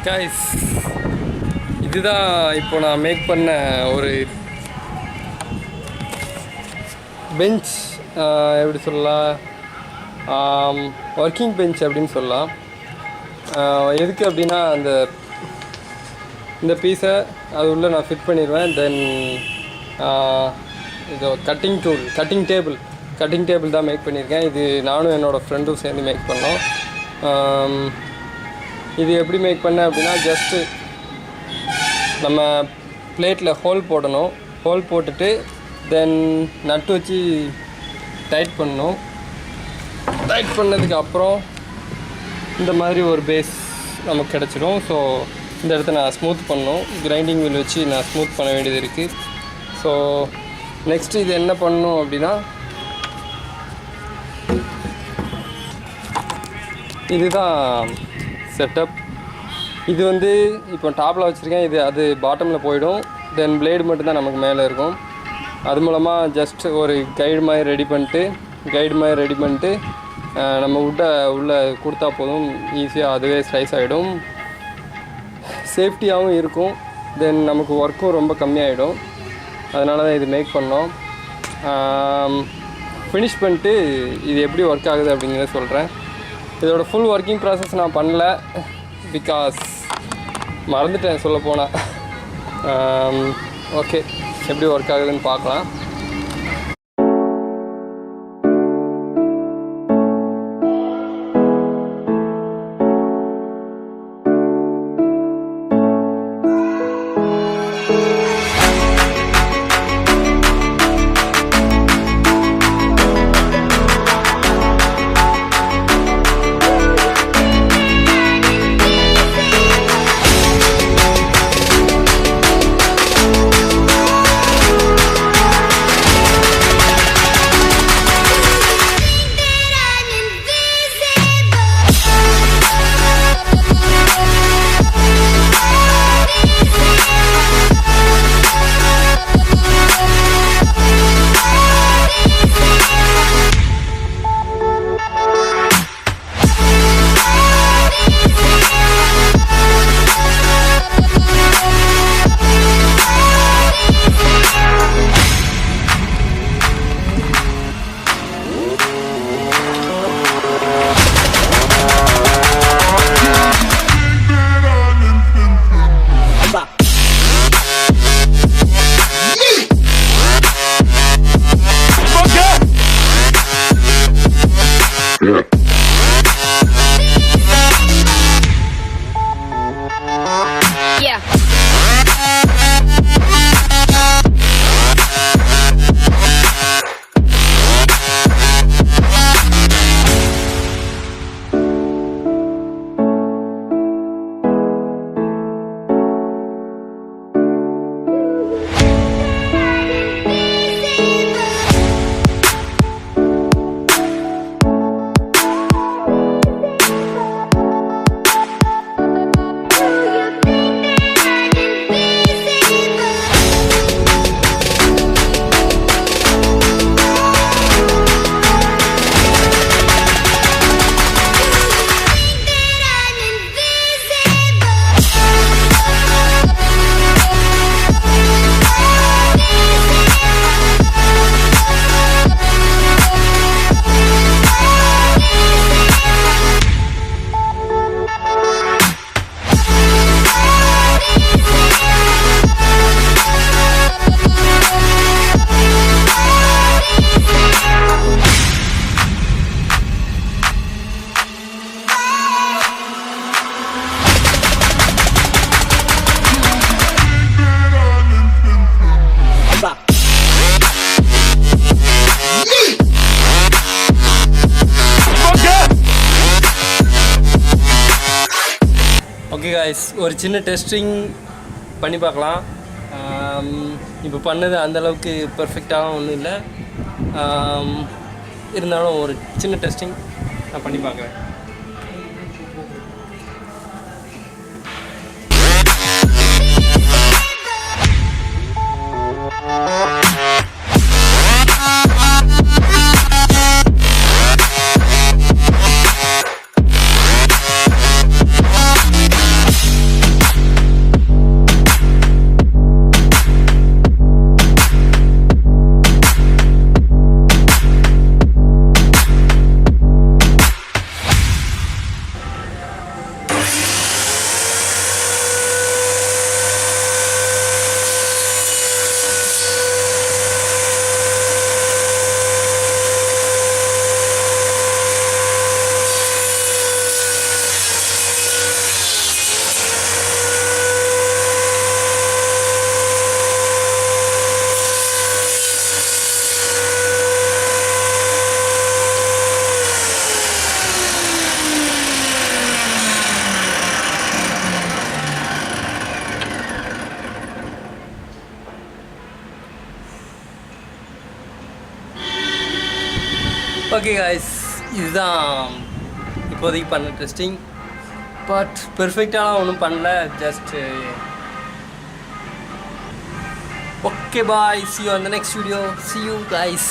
Guys, இதுதான் இப்போ நான் மேக் பண்ண ஒரு பெஞ்ச். எப்படி சொல்லலாம், ஒர்க்கிங் பெஞ்ச் அப்படின்னு சொல்லலாம். எதுக்கு அப்படின்னா, இந்த பீஸை அது உள்ளே நான் ஃபிட் பண்ணிடுவேன். தென் இது கட்டிங் டேபிள் தான் மேக் பண்ணியிருக்கேன். இது நானும் என்னோடய ஃப்ரெண்டும் சேர்ந்து மேக் பண்ணோம். இது எப்படி மேக் பண்ணேன் அப்படின்னா, ஜஸ்ட்டு நம்ம பிளேட்டில் ஹோல் போடணும். ஹோல் போட்டுட்டு தென் நட்டு வச்சு டைட் பண்ணணும். டைட் பண்ணதுக்கு அப்புறம் இந்த மாதிரி ஒரு பேஸ் நமக்கு கிடச்சிடும். ஸோ இந்த இடத்த நான் ஸ்மூத் பண்ணணும். கிரைண்டிங் வீல் வச்சு நான் ஸ்மூத் பண்ண வேண்டியது இருக்குது. ஸோ நெக்ஸ்ட்டு இது என்ன பண்ணணும் அப்படின்னா, இதுதான் செட்டப். இது இப்போ டாப்பில் வச்சுருக்கேன். அது பாட்டமில் போயிடும். தென் பிளேடு மட்டும்தான் நமக்கு மேலே இருக்கும். அது மூலமாக ஜஸ்ட் ஒரு கைடு மாதிரி ரெடி பண்ணிட்டு நம்ம உள்ளே கொடுத்தா போதும். ஈஸியாக அதுவே ஸ்லைஸ் ஆகிடும். சேஃப்டியாகவும் இருக்கும். தென் நமக்கு ஒர்க்கும் ரொம்ப கம்மியாகிடும். அதனால தான் இது மேக் பண்ணோம். ஃபினிஷ் பண்ணிட்டு இது எப்படி ஒர்க் ஆகுது அப்படிங்கிறத சொல்கிறேன். இதோட ஃபுல் ஒர்க்கிங் ப்ராசஸ் நான் பண்ணல, பிகாஸ் மறந்துட்டேன் சொல்ல போனால். ஓகே, எப்படி ஒர்க் ஆகுதுன்னு பார்க்கலாம். ஓகே காய்ஸ், ஒரு சின்ன டெஸ்டிங் பண்ணி பார்க்கலாம். இப்போ பண்ணது அந்தளவுக்கு பர்ஃபெக்டாக ஒன்றும் இல்லை. இருந்தாலும் ஒரு சின்ன டெஸ்டிங் நான் பண்ணி பார்க்குறேன். ஓகே காய்ஸ், இதுதான் இப்போதைக்கு பண்ண டெஸ்டிங். பட் பெர்ஃபெக்டாலாம் ஒன்றும் பண்ணல, just okay bye, see you on the next video, see you guys.